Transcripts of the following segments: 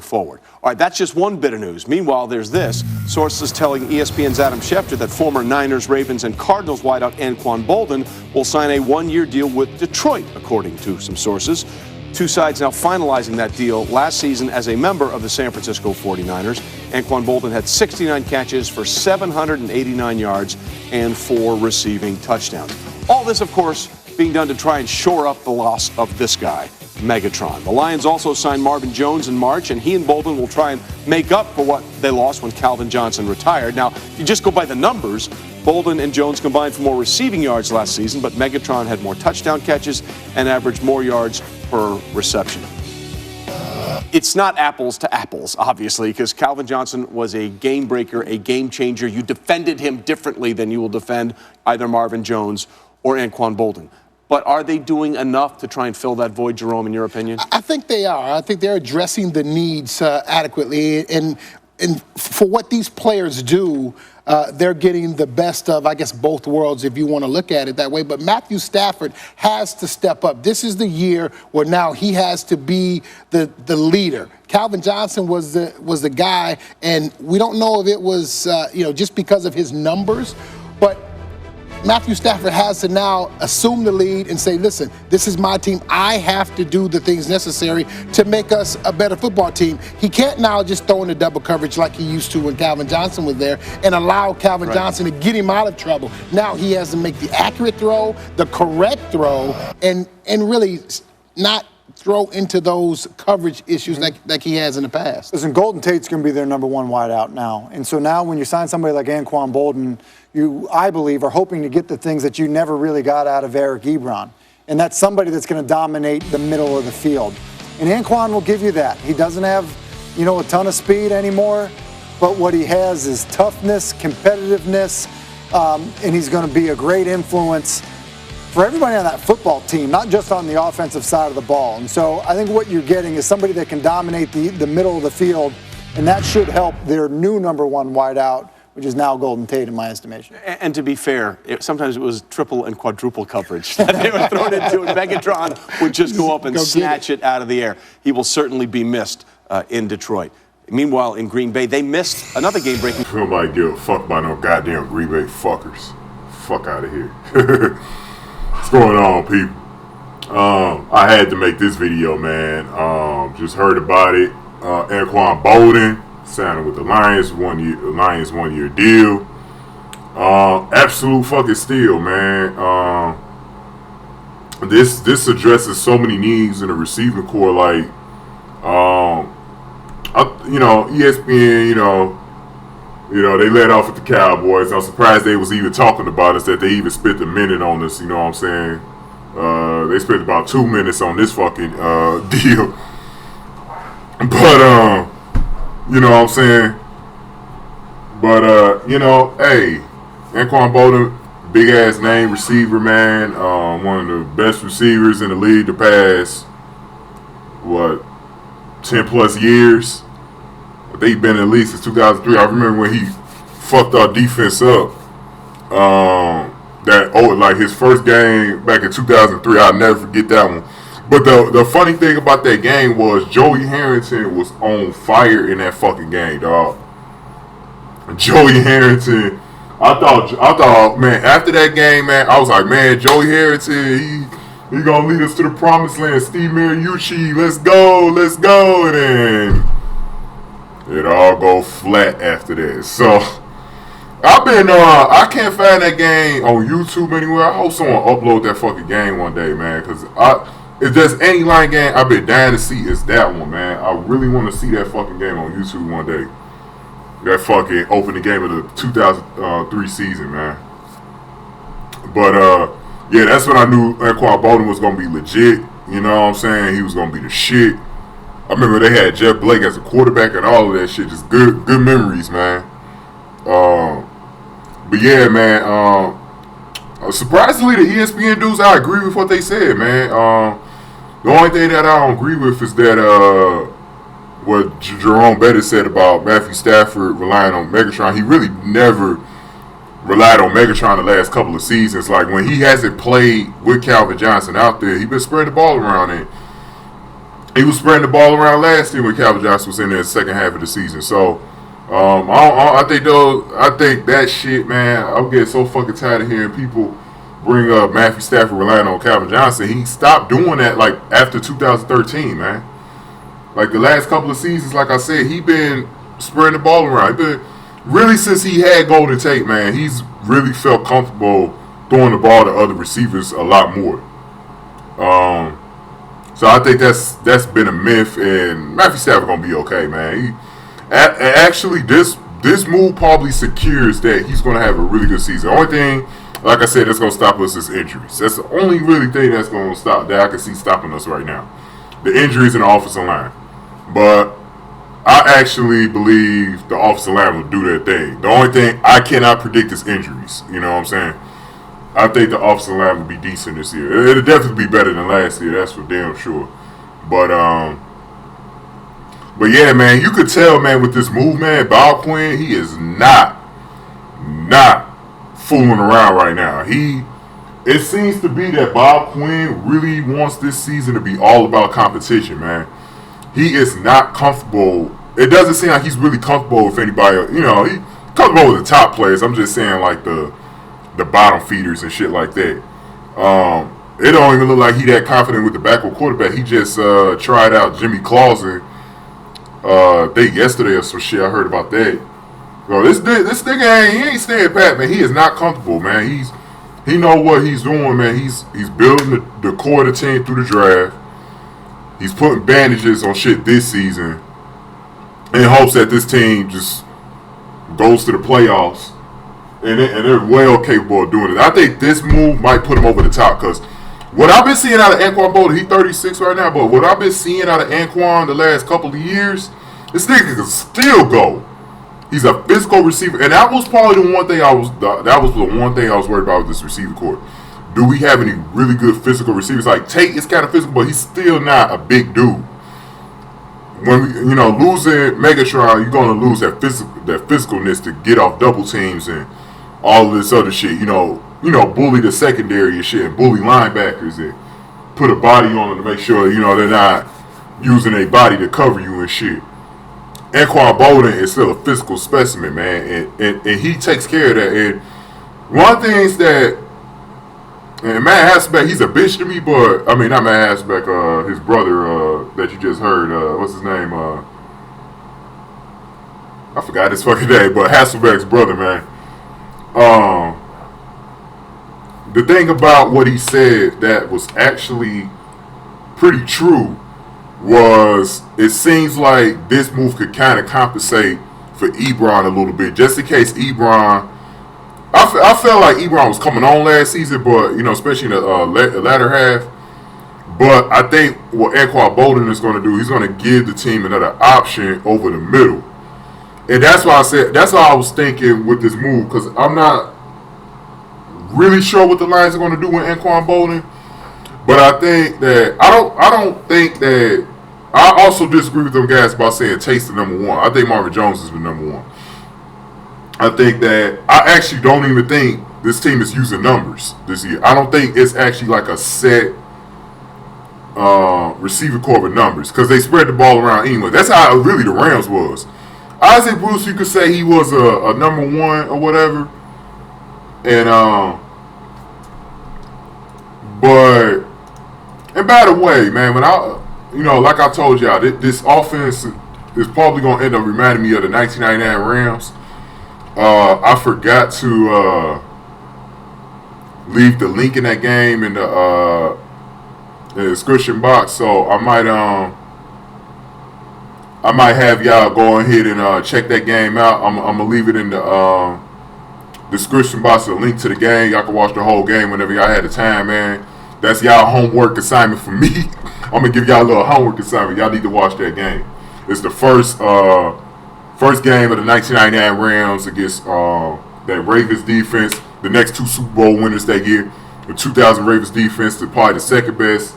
forward. All right, that's just one bit of news. Meanwhile, there's this. Sources telling ESPN's Adam Schefter that former Niners, Ravens, and Cardinals wideout Anquan Boldin will sign a one-year deal with Detroit, according to some sources. Two sides now finalizing that deal. Last season, as a member of the San Francisco 49ers, Anquan Boldin had 69 catches for 789 yards and 4 receiving touchdowns. All this, of course, being done to try and shore up the loss of this guy, Megatron. The Lions also signed Marvin Jones in March, and he and Boldin will try and make up for what they lost when Calvin Johnson retired. Now, if you just go by the numbers, Boldin and Jones combined for more receiving yards last season, but Megatron had more touchdown catches and averaged more yards per reception. It's not apples to apples, obviously, because Calvin Johnson was a game breaker, a game changer. You defended him differently than you will defend either Marvin Jones or Anquan Boldin. But are they doing enough to try and fill that void, Jerome, in your opinion? I think they are. I think they're addressing the needs adequately. And for what these players do, they're getting the best of, I guess, both worlds, if you want to look at it that way. But Matthew Stafford has to step up. This is the year where now he has to be the leader. Calvin Johnson was the guy, and we don't know if it was just because of his numbers, but Matthew Stafford has to now assume the lead and say, listen, this is my team. I have to do the things necessary to make us a better football team. He can't now just throw in the double coverage like he used to when Calvin Johnson was there and allow Calvin Johnson to get him out of trouble. Now he has to make the accurate throw, the correct throw, and really not throw into those coverage issues like he has in the past. Listen, Golden Tate's going to be their number one wideout now. And so now when you sign somebody like Anquan Boldin, you, I believe, are hoping to get the things that you never really got out of Eric Ebron. And that's somebody that's going to dominate the middle of the field. And Anquan will give you that. He doesn't have, a ton of speed anymore, but what he has is toughness, competitiveness, and he's going to be a great influence for everybody on that football team, not just on the offensive side of the ball. And so I think what you're getting is somebody that can dominate the middle of the field, and that should help their new number one wideout, which is now Golden Tate in my estimation. And to be fair, sometimes it was triple and quadruple coverage that they were thrown into, and Megatron would just go up and snatch it out of the air. He will certainly be missed in Detroit. Meanwhile, in Green Bay, they missed another game-breaking. Nobody give a fuck about no goddamn Green Bay fuckers. Fuck out of here. What's going on, people? I had to make this video, man. Just heard about it. Anquan Boldin signing with the Lions, one-year deal. Absolute fucking steal, man. This addresses so many needs in the receiving core, like, ESPN, they let off at the Cowboys. I'm surprised they was even talking about us, that they even spent a minute on us, you know what I'm saying? They spent about 2 minutes on this fucking deal. But, you know what I'm saying? But, hey, Anquan Boldin, big-ass name receiver, man. One of the best receivers in the league the past, 10-plus years. I think he's been in the league since 2003. I remember when he fucked our defense up. His first game back in 2003, I'll never forget that one. But the funny thing about that game was Joey Harrington was on fire in that fucking game, dog. Joey Harrington, I thought, man, after that game, man, I was like, man, Joey Harrington, he gonna lead us to the promised land. Steve Mariucci, let's go, and then it all go flat after that. So I can't find that game on YouTube anywhere. I hope someone upload that fucking game one day, man, because if there's any line game I've been dying to see, it's that one, man. I really want to see that fucking game on YouTube one day. That fucking opening game of the 2003 season, man. But, yeah, that's when I knew Anquan Boldin was going to be legit. You know what I'm saying? He was going to be the shit. I remember they had Jeff Blake as a quarterback and all of that shit. Just good memories, man. But, yeah, man, surprisingly, the ESPN dudes, I agree with what they said, man. The only thing that I don't agree with is that what Jerome Bettis said about Matthew Stafford relying on Megatron. He really never relied on Megatron the last couple of seasons. Like, when he hasn't played with Calvin Johnson out there, he's been spreading the ball around. And he was spreading the ball around last year when Calvin Johnson was in there the second half of the season. So I think that shit, man. I'm getting so fucking tired of hearing people bring up Matthew Stafford relying on Calvin Johnson. He stopped doing that like after 2013, man. Like the last couple of seasons, like I said, he been spreading the ball around. He been really since he had Golden Tate, man. He's really felt comfortable throwing the ball to other receivers a lot more. So I think that's been a myth, and Matthew Stafford gonna be okay, man. Actually, this move probably secures that he's gonna have a really good season. The only thing, like I said, that's gonna stop us is injuries. That's the only really thing that's gonna stop that I can see stopping us right now. The injuries in the offensive line. But I actually believe the offensive line will do their thing. The only thing I cannot predict is injuries. You know what I'm saying? I think the offensive line will be decent this year. It'll definitely be better than last year. That's for damn sure. But yeah, man, you could tell, man, with this move, man, Quinn, he is not fooling around right now. It seems to be that Bob Quinn really wants this season to be all about competition, man. He is not comfortable. It doesn't seem like he's really comfortable with anybody. You know, he's comfortable with the top players. I'm just saying, like the bottom feeders and shit like that. It don't even look like he that confident with the backup quarterback. He just tried out Jimmy Clausen yesterday or some shit. I heard about that. Bro, this nigga he ain't staying pat, man. He is not comfortable, man. He know what he's doing, man. He's building the core of the team through the draft. He's putting bandages on shit this season in hopes that this team just goes to the playoffs. And they're well capable of doing it. I think this move might put him over the top because what I've been seeing out of Anquan Boldin, he's 36 right now, but what I've been seeing out of Anquan the last couple of years, this nigga can still go. He's a physical receiver, and that was probably the one thing I was worried about with this receiver corps. Do we have any really good physical receivers? Like Tate is kind of physical, but he's still not a big dude. When we, losing Megatron, you're gonna lose that physicalness to get off double teams and all of this other shit, bully the secondary and shit, and bully linebackers and put a body on them to make sure, they're not using a body to cover you and shit. Anquan Boldin is still a physical specimen, man, and he takes care of that. And one of the things that, and Matt Hasselbeck, he's a bitch to me, but, I mean, not Matt Hasselbeck, his brother that you just heard, what's his name? I forgot his fucking name, but Hasselbeck's brother, man. The thing about what he said that was actually pretty true was it seems like this move could kind of compensate for Ebron a little bit, just in case Ebron. I felt like Ebron was coming on last season, but especially in the latter half. But I think what Anquan Boldin is going to do, he's going to give the team another option over the middle. And that's why I was thinking with this move, because I'm not really sure what the Lions are going to do with Anquan Boldin. But I think that I don't think that I also disagree with them guys about saying Tate's the number one. I think Marvin Jones is the number one. I think that I actually don't even think this team is using numbers this year. I don't think it's actually like a set receiver corps with numbers because they spread the ball around anyway. That's how really the Rams was. Isaac Bruce, you could say he was a number one or whatever. And by the way, man, when like I told y'all, this offense is probably gonna end up reminding me of the 1999 Rams. I forgot to leave the link in that game in the description box, so I might have y'all go ahead and check that game out. I'm gonna leave it in the description box, a link to the game. Y'all can watch the whole game whenever y'all had the time, man. That's y'all homework assignment for me. I'm gonna give y'all a little homework assignment. Y'all need to watch that game. It's the first game of the 1999 Rams against that Ravens defense. The next two Super Bowl winners that year. The 2000 Ravens defense is probably the second best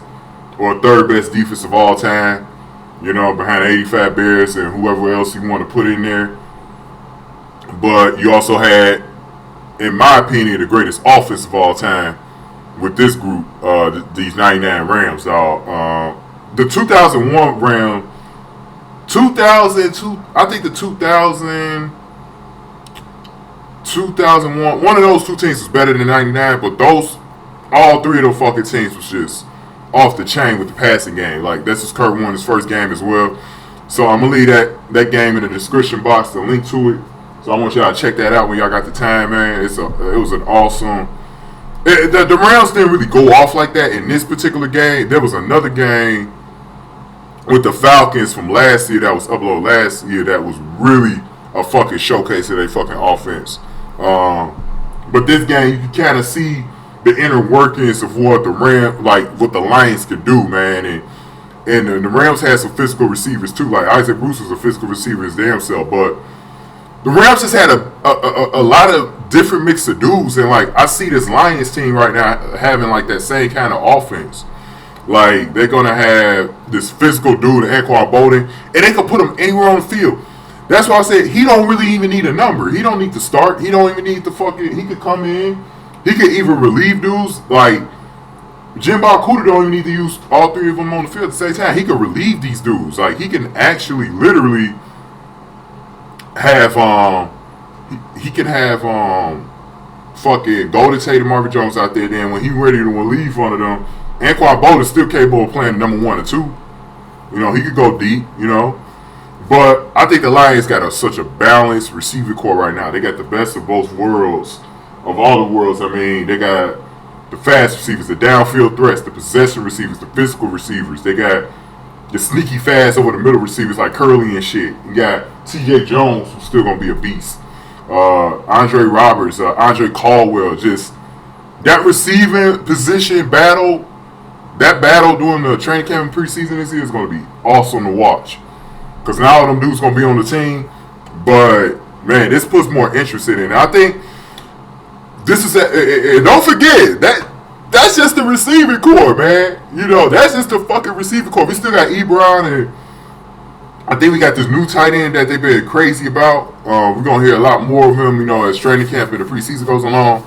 or third best defense of all time. Behind 85 Bears and whoever else you want to put in there. But you also had, in my opinion, the greatest offense of all time with this group, these 99 Rams. the 2001 round, 2002, I think the 2001, one of those two teams was better than 99, but all three of those fucking teams was just off the chain with the passing game. Like, this is Kurt Warner's first game as well. So I'm going to leave that game in the description box, the link to it. So I want y'all to check that out when y'all got the time, man. It was an awesome... The Rams didn't really go off like that in this particular game. There was another game with the Falcons from last year that was uploaded last year that was really a fucking showcase of their fucking offense. But this game, you can kind of see the inner workings of what the what the Lions could do, man. And the Rams had some physical receivers too. Like Isaac Bruce was a physical receiver his damn self, but the Rams just had a lot of different mix of dudes, and like I see this Lions team right now having like that same kind of offense. Like they're gonna have this physical dude, Anquan Boldin, and they can put him anywhere on the field. That's why I said he don't really even need a number. He don't need to start. He don't even need to fucking. He could come in. He could even relieve dudes. Like Jimbo Cooter don't even need to use all three of them on the field at the same time. He could relieve these dudes. Like he can actually literally have he can have fucking Golden Tate and Marvin Jones out there. Then when he ready to relieve one of them, Anquan Boldin still capable of playing number 1 or 2. You know, he could go deep, you know. But I think the Lions got such a balanced receiver core right now. They got the best of both worlds, of all the worlds. I mean, they got the fast receivers, the downfield threats, the possession receivers, the physical receivers. They got the sneaky fast over the middle receivers like Curly and shit. You got T.J. Jones, who's still going to be a beast. Andre Roberts, Andre Caldwell. Just that receiving position battle, that battle during the training camp and preseason this year is going to be awesome to watch. Because now all them dudes going to be on the team. But, man, this puts more interest in it. And I think this is, and don't forget, that's just the receiving core, man. You know, that's just the fucking receiving core. We still got Ebron, and I think we got this new tight end that they've been crazy about. We're going to hear a lot more of him, you know, as training camp and the preseason goes along.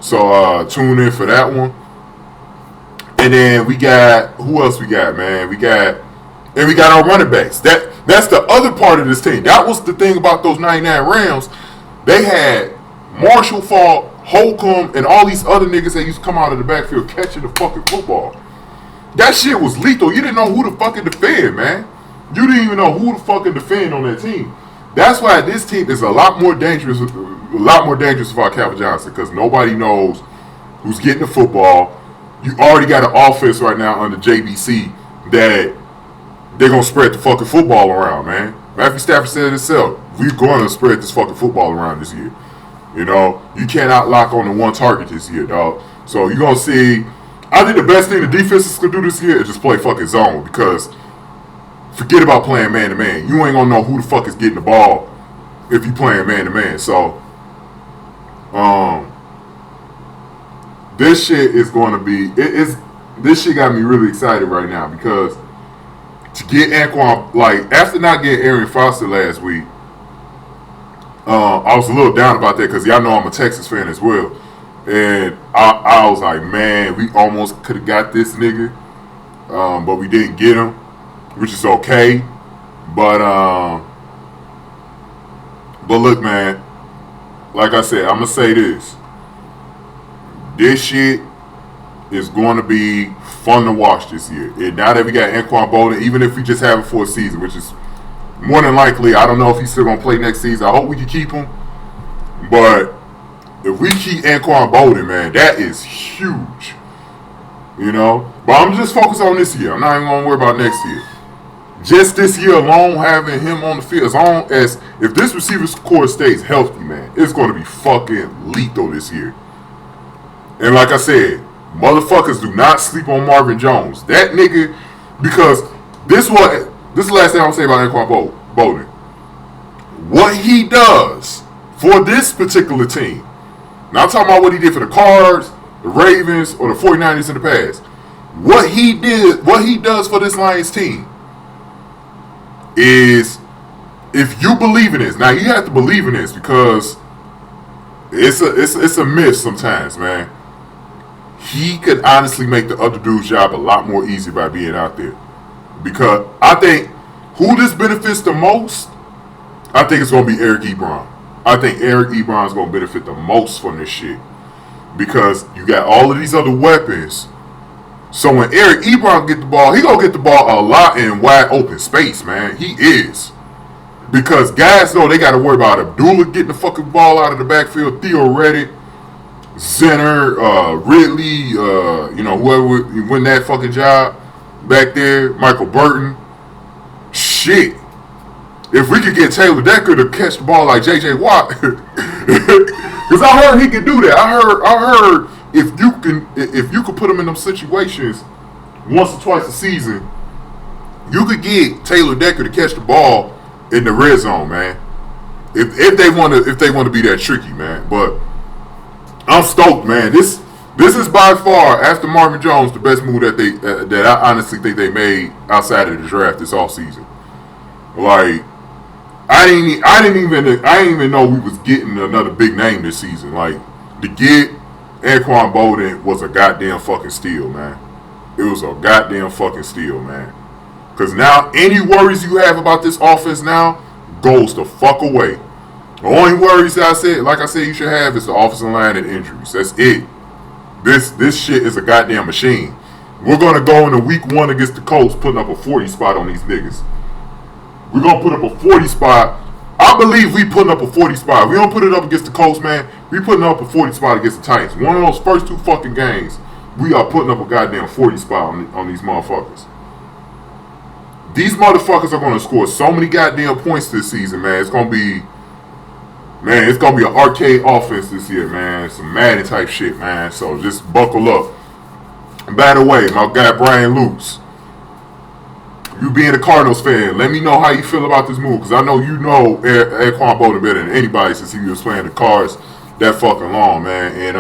So tune in for that one. And then we got, who else we got, man? We got our running backs. That's the other part of this team. That was the thing about those 99 Rams. They had Marshall Faulk, Holcomb, and all these other niggas that used to come out of the backfield catching the fucking football. That shit was lethal. You didn't know who to fucking defend, man. You didn't even know who to fucking defend on that team. That's why this team is a lot more dangerous without Calvin Johnson, because nobody knows who's getting the football. You already got an offense right now under JBC that they're going to spread the fucking football around, man. Matthew Stafford said it himself. We're going to spread this fucking football around this year. You know, you cannot lock on to one target this year, dog. So you're going to see, I think the best thing the defenses could do this year is just play fucking zone, because forget about playing man-to-man. You ain't going to know who the fuck is getting the ball if you playing man-to-man. So, this shit is going to be, this shit got me really excited right now, because to get Anquan, like, after not getting Arian Foster last week, I was a little down about that, because y'all know I'm a Texas fan as well. And I was like, man, we almost could have got this nigga, but we didn't get him, which is okay. But look, man, like I said, I'm going to say this. This shit is going to be fun to watch this year. And now that we got Anquan Boldin, even if we just have him for a season, which is more than likely, I don't know if he's still going to play next season. I hope we can keep him. But if we keep Anquan Boldin, man, that is huge. You know? But I'm just focused on this year. I'm not even going to worry about next year. Just this year alone, having him on the field, as long as, if this receiver's core stays healthy, man, it's going to be fucking lethal this year. And like I said, motherfuckers do not sleep on Marvin Jones. That nigga, because this is the last thing I'm going to say about Anquan Boldin. What he does for this particular team, now I'm talking about what he did for the Cards, the Ravens, or the 49ers in the past. What he does for this Lions team is, if you believe in this, now you have to believe in this, because it's a myth sometimes, man. He could honestly make the other dude's job a lot more easy by being out there. Because I think who this benefits the most, I think it's going to be Eric Ebron. I think Eric Ebron is going to benefit the most from this shit. Because you got all of these other weapons. So when Eric Ebron get the ball, he going to get the ball a lot in wide open space, man. He is. Because guys know they got to worry about Abdullah getting the fucking ball out of the backfield, Theo Reddick, Zinner, Ridley, whoever would win that fucking job back there, Michael Burton. Shit. If we could get Taylor Decker to catch the ball like J.J. Watt, because I heard he could do that. I heard if you could put him in them situations once or twice a season, you could get Taylor Decker to catch the ball in the red zone, man. If they want to be that tricky, man. But I'm stoked, man. This is by far, after Marvin Jones, the best move that I honestly think they made outside of the draft this offseason. Like, I didn't even know we was getting another big name this season. Like, to get Anquan Boldin was a goddamn fucking steal, man. It was a goddamn fucking steal, man. Because now any worries you have about this offense now goes the fuck away. The only worries that I said you should have is the offensive line and injuries. That's it. This shit is a goddamn machine. We're going to go into week 1 against the Colts putting up a 40 spot on these niggas. We're going to put up a 40 spot. I believe we putting up a 40 spot. If we don't put it up against the Colts, man, we putting up a 40 spot against the Titans. One of those first 2 fucking games, we are putting up a goddamn 40 spot on these motherfuckers. These motherfuckers are going to score so many goddamn points this season, man. It's going to be an arcade offense this year, man. Some Madden type shit, man. So just buckle up. And by the way, my guy Brian Lukes, you being a Cardinals fan, let me know how you feel about this move. Because I know you know Anquan Boldin better than anybody since he was playing the cards that fucking long, man. And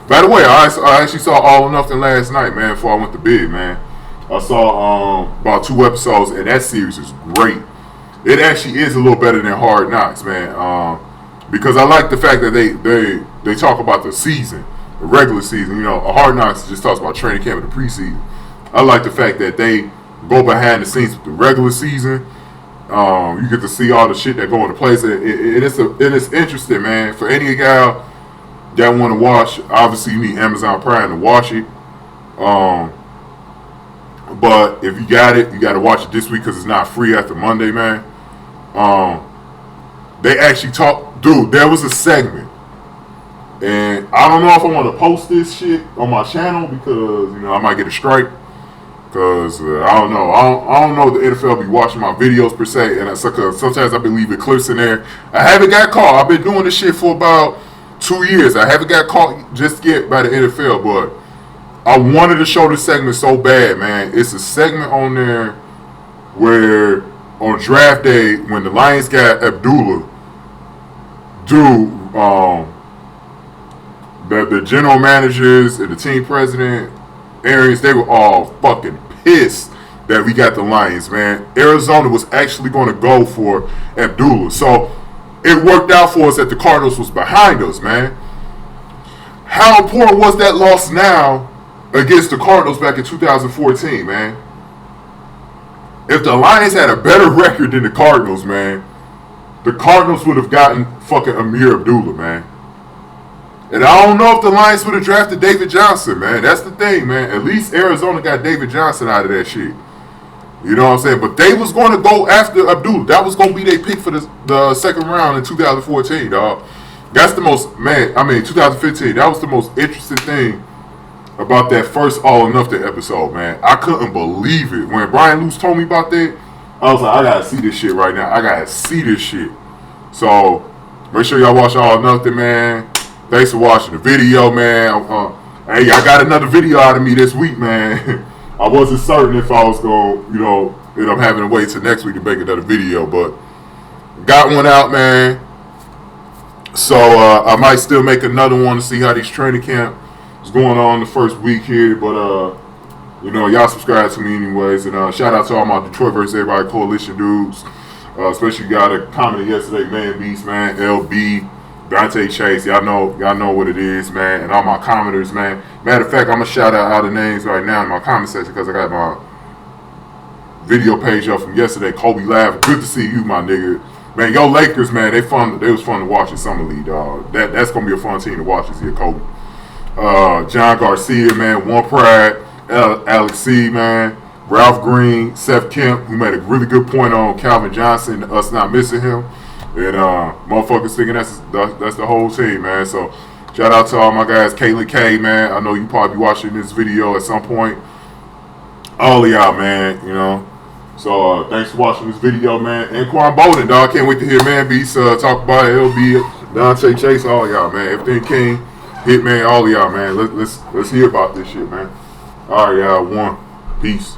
by the way, I actually saw All or Nothing last night, man, before I went to bed, man. I saw about 2 episodes, and that series is great. It actually is a little better than Hard Knocks, man. Because I like the fact that they talk about the season, the regular season. You know, a Hard Knocks just talks about training camp and the preseason. I like the fact that they go behind the scenes with the regular season. You get to see all the shit that go into place, and it's interesting, man. For any guy that want to watch, obviously you need Amazon Prime to watch it. But if you got it, you got to watch it this week because it's not free after Monday, man. They actually dude, there was a segment. And I don't know if I want to post this shit on my channel because, I might get a strike. Because, I don't know. I don't know if the NFL be watching my videos per se. And sometimes I've been leaving clips in there. I haven't got caught. I've been doing this shit for about 2 years. I haven't got caught just yet by the NFL, but I wanted to show this segment so bad, man. It's a segment on there where on draft day, when the Lions got Abdullah, the general managers and the team president, Arians, they were all fucking pissed that we got the Lions, man. Arizona was actually going to go for Abdullah. So it worked out for us that the Cardinals was behind us, man. How important was that loss now against the Cardinals back in 2014, man? If the Lions had a better record than the Cardinals, man, the Cardinals would have gotten fucking Amir Abdullah, man. And I don't know if the Lions would have drafted David Johnson, man. That's the thing, man. At least Arizona got David Johnson out of that shit. You know what I'm saying? But they was going to go after Abdullah. That was going to be their pick for the second round in 2014, dog. That's the most, 2015. That was the most interesting thing about that first All or Nothing episode, man. I couldn't believe it. When Brian Luce told me about that, I was like, I gotta see this shit right now. I gotta see this shit. So, make sure y'all watch All or Nothing, man. Thanks for watching the video, man. Hey, I got another video out of me this week, man. I wasn't certain if I was going to, end up having to wait till next week to make another video, but got one out, man. So, I might still make another one to see how these training camp is going on the first week here, but, y'all subscribe to me anyways. And shout out to all my Detroit vs. Everybody Coalition dudes. Especially got a comment yesterday, Man Beast, man, LB, Dante Chase. Y'all know what it is, man. And all my commenters, man. Matter of fact, I'm going to shout out all the names right now in my comment section because I got video page up from yesterday. Kobe laughed. Good to see you, my nigga. Man, yo Lakers, man, they was fun to watch in Summer League, dog. That's gonna be a fun team to watch this year, Kobe. John Garcia, man, One Pride, Alex C, man, Ralph Green, Seth Kemp, who made a really good point on Calvin Johnson, us not missing him, and motherfuckers thinking that's the whole team, man. So shout out to all my guys, Caitlin K, man. I know you probably be watching this video at some point. All of y'all, man, you know. So thanks for watching this video, man. Anquan Boldin, dog. Can't wait to hear Man Beast talk about it. LB, Dante Chase, all y'all, man. Everything King, Hitman, all of y'all, man. Let's hear about this shit, man. All right, y'all. One. Peace.